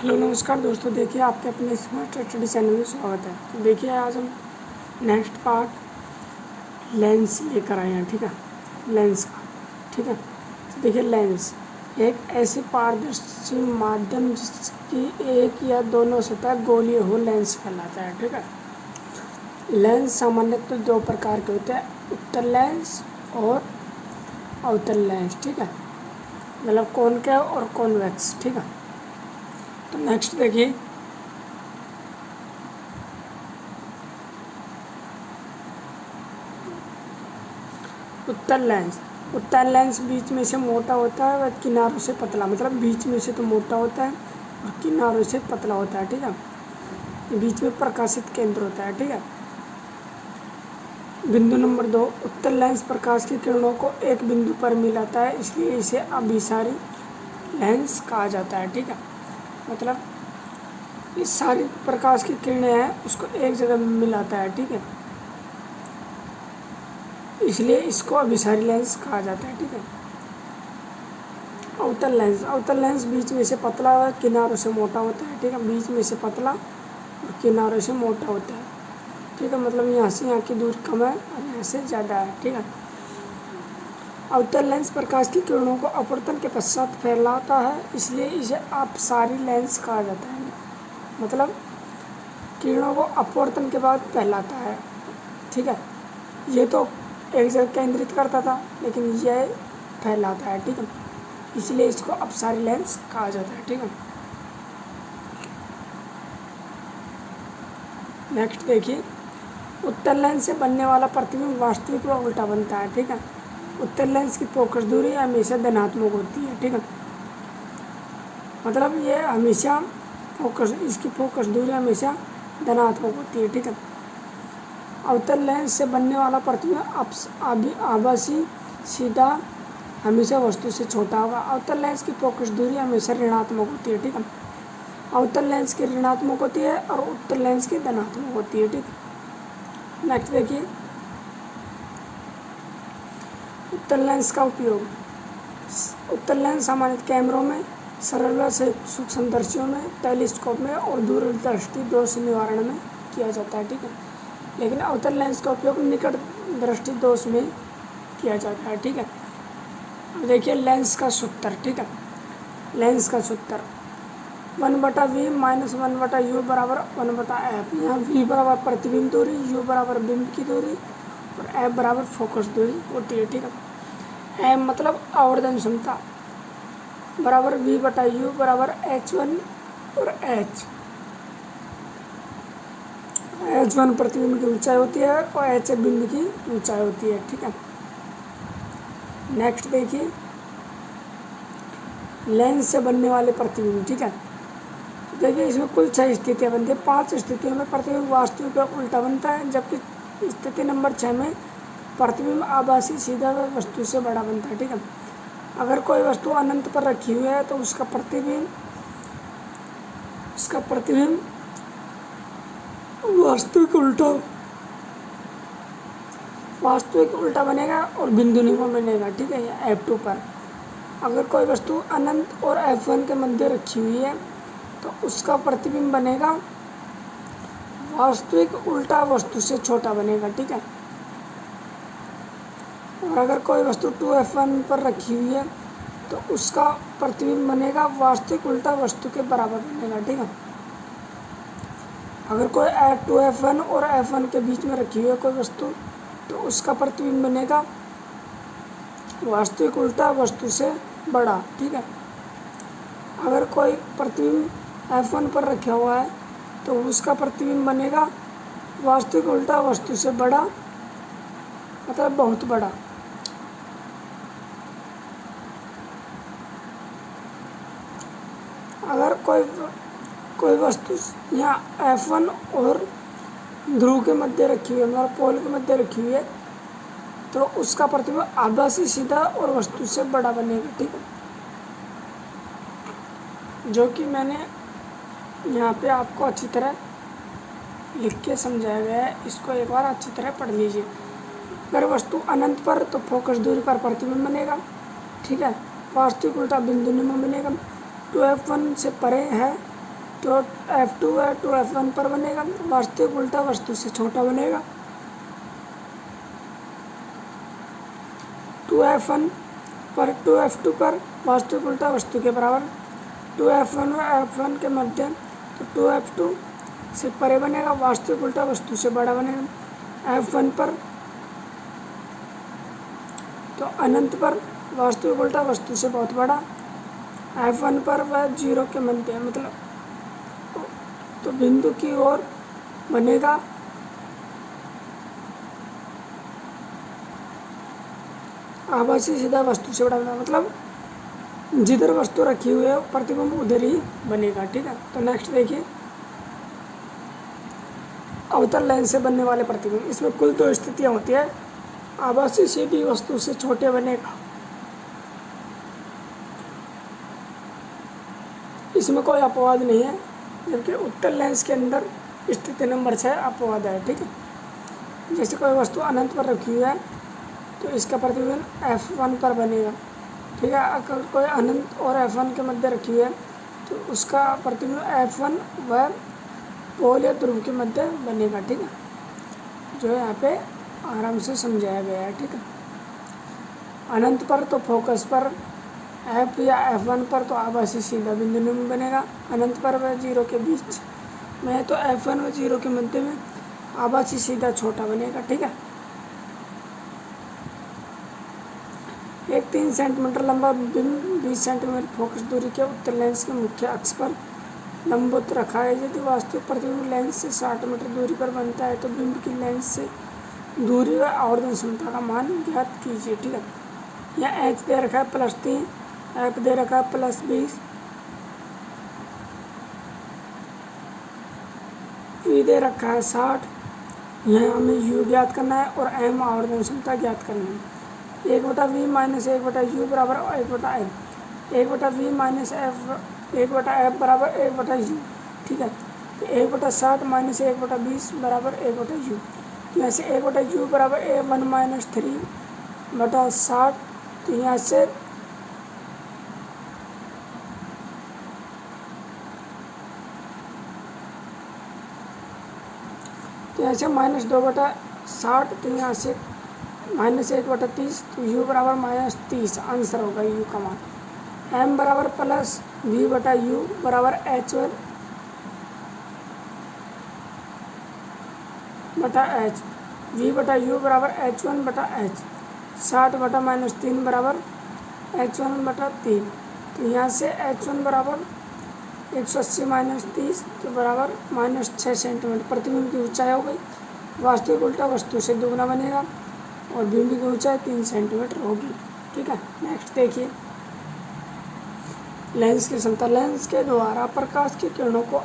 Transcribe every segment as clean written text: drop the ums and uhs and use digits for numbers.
Hello नमस्कार दोस्तों, देखिए आपके अपने स्मार्ट स्टडी चैनल में स्वागत है। तो देखिए आज हम नेक्स्ट पार्ट लेंस लेकर आए हैं। ठीक है, लेंस का। ठीक है, तो देखिए लेंस एक ऐसी पारदर्शी माध्यम जिसकी एक या दोनों सतह गोलीय हो लेंस कहलाता है। ठीक है, लेंस सामान्यतः दो प्रकार के होते हैं, उत्तल लेंस और अवतल लेंस। ठीक है, मतलब कॉनकेव और कॉन्वेक्स। ठीक है, तो नेक्स्ट देखिए उत्तल लेंस। उत्तल लेंस बीच में से मोटा होता है व किनारों से पतला, मतलब बीच में से तो मोटा होता है और किनारों से पतला होता है। ठीक है, बीच में प्रकाशित केंद्र होता है। ठीक है, बिंदु नंबर 2, उत्तल लेंस प्रकाश की किरणों को एक बिंदु पर मिलाता है, इसलिए इसे अभिसारी लेंस कहा जाता है। ठीक है, मतलब ये सारी प्रकाश की किरणें हैं उसको एक जगह मिलाता है। ठीक है, इसलिए इसको अभिसारी लेंस कहा जाता है। ठीक है, अवतल लेंस। अवतल लेंस बीच में से पतला और किनारों से मोटा होता है। ठीक है, बीच में से पतला और किनारों से मोटा होता है। ठीक है, मतलब यहाँ से यहाँ की दूरी कम है और यहाँ से ज़्यादा है। ठीक है, अवतल लेंस प्रकाश की किरणों को अपवर्तन के पश्चात फैलाता है, इसलिए इसे अपसारी लेंस कहा जाता है। मतलब किरणों को अपवर्तन के बाद फैलाता है। ठीक है, ये तो एक जगह केंद्रित करता था, लेकिन यह फैलाता है। ठीक है, इसलिए इसको अपसारी लेंस कहा जाता है। ठीक है, नेक्स्ट देखिए उत्तल लेंस से बनने वाला प्रतिबिंब वास्तविक व उल्टा बनता है। ठीक है, उत्तल लेंस की फोकस दूरी हमेशा धनात्मक होती है। ठीक है, मतलब ये हमेशा इसकी फोकस दूरी हमेशा धनात्मक होती है। ठीक है, अवतल लेंस से बनने वाला प्रतिबिंब आभासी सीधा हमेशा वस्तु से छोटा होगा। अवतल लेंस की फोकस दूरी हमेशा ऋणात्मक होती है। ठीक है, अवतल लेंस की ऋणात्मक होती है और उत्तल लेंस की धनात्मक होती है। ठीक है, नेक्स्ट देखिए उत्तल लेंस का उपयोग। उत्तल लेंस सामान्य कैमरों में, सरल व सूक्ष्मदर्शियों में, टेलीस्कोप में और दूरदृष्टि दोष निवारण में किया जाता है। ठीक है, लेकिन अवतल लेंस का उपयोग निकट दृष्टि दोष में किया जाता है। ठीक है, अब देखिए लेंस का सूत्र। ठीक है, लेंस का सूत्र 1/v माइनस 1/u बराबर 1/f। यहाँ v बराबर प्रतिबिंब दूरी, u बराबर बिंब की दूरी और f बराबर फोकस दूरी होती है। ठीक है, m मतलब आवर्धन क्षमता बराबर v/u बराबर h1 और h1 प्रतिबिंब की ऊंचाई होती है और h बिंब की ऊंचाई होती है। ठीक है, नेक्स्ट देखिए लेंस से बनने वाले प्रतिबिंब। ठीक है, तो देखिए इसमें कुल 6 स्थितियाँ बनती है। 5 स्थितियों में प्रतिबिंब वास्तविक का उल्टा बनता है, जबकि स्थिति नंबर 6 में प्रतिबिंब आभासी सीधा व वस्तु से बड़ा बनता है। ठीक है, अगर कोई वस्तु अनंत पर रखी हुई है तो उसका प्रतिबिंब वास्तविक उल्टा बनेगा और बिंदु निगम बनेगा। ठीक है, या F2 पर। अगर कोई वस्तु अनंत और F1 के मध्य रखी हुई है तो उसका प्रतिबिंब बनेगा वास्तविक उल्टा वस्तु से छोटा बनेगा। ठीक है, और अगर कोई वस्तु 2F1 पर रखी हुई है तो उसका प्रतिबिंब बनेगा वास्तविक उल्टा वस्तु के बराबर बनेगा। ठीक है, अगर कोई 2F1 और F1 के बीच में रखी हुई है कोई वस्तु तो उसका प्रतिबिंब बनेगा वास्तविक उल्टा वस्तु से बड़ा। ठीक है, अगर कोई प्रतिबिंब F1 पर रखा हुआ है तो उसका प्रतिबिंब बनेगा वास्तविक उल्टा वस्तु से बड़ा, मतलब बहुत बड़ा। अगर कोई वस्तु यहाँ F1 और ध्रुव के मध्य रखी हुई है, मतलब पोल के मध्य रखी हुई है, तो उसका प्रतिबिंब आभासी सीधा और वस्तु से बड़ा बनेगा। ठीक है, जो कि मैंने यहाँ पे आपको अच्छी तरह लिख के समझाया गया है, इसको एक बार अच्छी तरह पढ़ लीजिए। अगर वस्तु अनंत पर तो फोकस दूरी पर प्रतिबिंब बनेगा। ठीक है, वास्तविक उल्टा बिंदु निगम बनेगा। 2F1 से परे है तो F2 है तो F1 पर बनेगा, वास्तविक उल्टा वस्तु से छोटा बनेगा। 2F1 पर 2F2 पर वास्तविक उल्टा वस्तु के बराबर। 2F1 व F1 के मध्य तो 2F2 से परे बनेगा, वास्तविक उल्टा वस्तु से बड़ा बनेगा। F1 पर तो अनंत पर वास्तविक उल्टा वस्तु से बहुत बड़ा। F1 पर वह 0 के मध्य मतलब तो बिंदु की ओर बनेगा। आभासी सीधा वस्तु से बड़ा बनेगा, मतलब जिधर वस्तु रखी हुई है प्रतिबिंब उधर ही बनेगा। ठीक है, तो नेक्स्ट देखिए अवतल लेंस से बनने वाले प्रतिबिंब। इसमें कुल 2 स्थितियाँ होती है। आभासी सीधी वस्तु से छोटे बनेगा, इसमें कोई अपवाद नहीं है, जबकि उत्तल लेंस के अंदर स्थिति नंबर 6 अपवाद है। ठीक है, जैसे कोई वस्तु अनंत पर रखी हुई है तो इसका प्रतिबिंब F1 पर बनेगा। ठीक है, अगर कोई अनंत और F1 के मध्य रखी हुई है तो उसका प्रतिबिंब F1 व पोल या ध्रुव के मध्य बनेगा। ठीक है, जो है यहाँ पे आराम से समझाया गया है। ठीक है, अनंत पर तो फोकस पर, F या F1 पर तो आभासी सीधा बिंदु में बनेगा। अनंत पर व 0 के बीच में तो F1 व 0 के मध्य में आभासी सीधा छोटा बनेगा। ठीक है, एक 3 सेंटीमीटर लंबा बिंब 20 सेंटीमीटर फोकस दूरी के उत्तल लेंस के मुख्य अक्ष पर लंबवत रखा है। यदि वास्तविक प्रतिबिंब लेंस से 60 मीटर दूरी पर बनता है तो बिंब की लेंस से दूरी व आवर्धन क्षमता का मान ज्ञात कीजिए। ठीक है, यहाँ H दे रखा है +3, F दे रखा है +20, P दे रखा है 60। यहाँ हमें U ज्ञात करना है और M आवर्धन क्षमता ज्ञात करनी है। 1/V माइनस 1/U बराबर 1/F, 1/V माइनस F बराबर 1/U। ठीक है, तो 1/60 माइनस 1/20 बराबर 1/U। यहाँ से 1/U बराबर 1 माइनस 3/60। तो यहाँ से -2/60, तो यहाँ से -1/30, तो U बराबर -30 आंसर होगा U का मान। M बराबर +V/U बराबर H1/H, V/U बराबर H1/H, 60/-3 बराबर H1/3। तो यहाँ से H1 बराबर 180 माइनस 30 तो बराबर -6 सेंटीमीटर। प्रतिबिंब की ऊंचाई हो गई, वास्तविक उल्टा वस्तु से दुगना बनेगा और बिंब की ऊंचाई 3 सेंटीमीटर होगी। ठीक है, नेक्स्ट देखिए लेंस की क्षमता। लेंस के द्वारा प्रकाश की किरणों को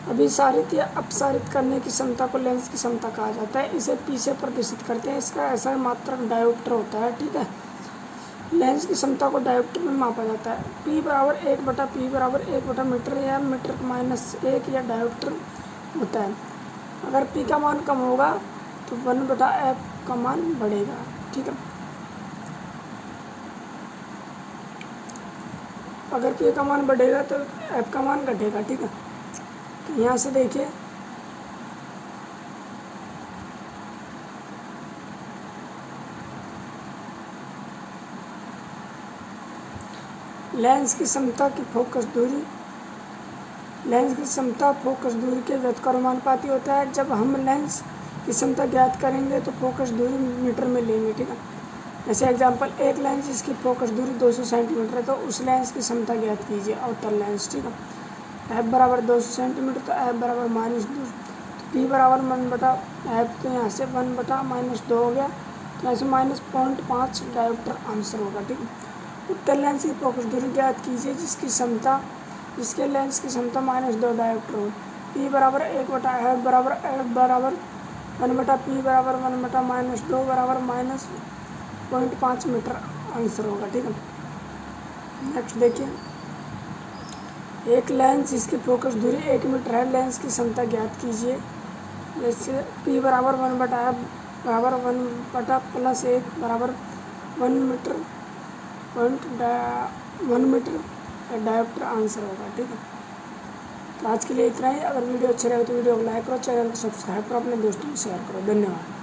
अभिसारित या अपसारित करने की क्षमता को लेंस की क्षमता कहा जाता है। इसे P से प्रदर्शित करते हैं। इसका ऐसा मात्रक डायोप्टर होता है। ठीक है, लेंस की क्षमता को डायोप्टर में मापा जाता है। P बराबर 1/P बराबर 1/मीटर या मीटर -1 या डायोप्टर होता है। अगर P का मान कम होगा तो 1/F का मान बढ़ेगा। ठीक है, अगर P का मान बढ़ेगा तो F का मान घटेगा। ठीक है, तो यहाँ से देखिए लेंस की क्षमता की फोकस दूरी, लेंस की क्षमता फोकस दूरी के व्युत्क्रमानुपाती होता है। जब हम लेंस की क्षमता ज्ञात करेंगे तो फोकस दूरी मीटर में लेंगे। ठीक है, जैसे एग्जांपल एक लेंस जिसकी फोकस दूरी 200 सेंटीमीटर है तो उस लेंस की क्षमता ज्ञात कीजिए अवतल लेंस। ठीक है, F बराबर 200 सेंटीमीटर तो F बराबर -2, तो P बराबर 1/F, तो यहाँ से 1/-2 हो गया, तो यहाँ से -0.5 डायोप्टर आंसर होगा। ठीक है, उत्तल लेंस की फोकस दूरी ज्ञात कीजिए जिसके लेंस की क्षमता -2 डायोप्टर हो। P बराबर 1/F बराबर F बराबर 1/P बराबर 1/-2 बराबर -0.5 मीटर आंसर होगा। ठीक है, नेक्स्ट देखिए एक लेंस जिसकी फोकस दूरी 1 मीटर है, लेंस की क्षमता ज्ञात कीजिए। जैसे P बराबर 1/F बराबर 1/+1 बराबर 1 मीटर डायोप्टर आंसर होगा। ठीक है, तो आज के लिए इतना ही। अगर वीडियो अच्छी लगे तो वीडियो को लाइक करो, चैनल को सब्सक्राइब करो, अपने दोस्तों में शेयर करो। धन्यवाद।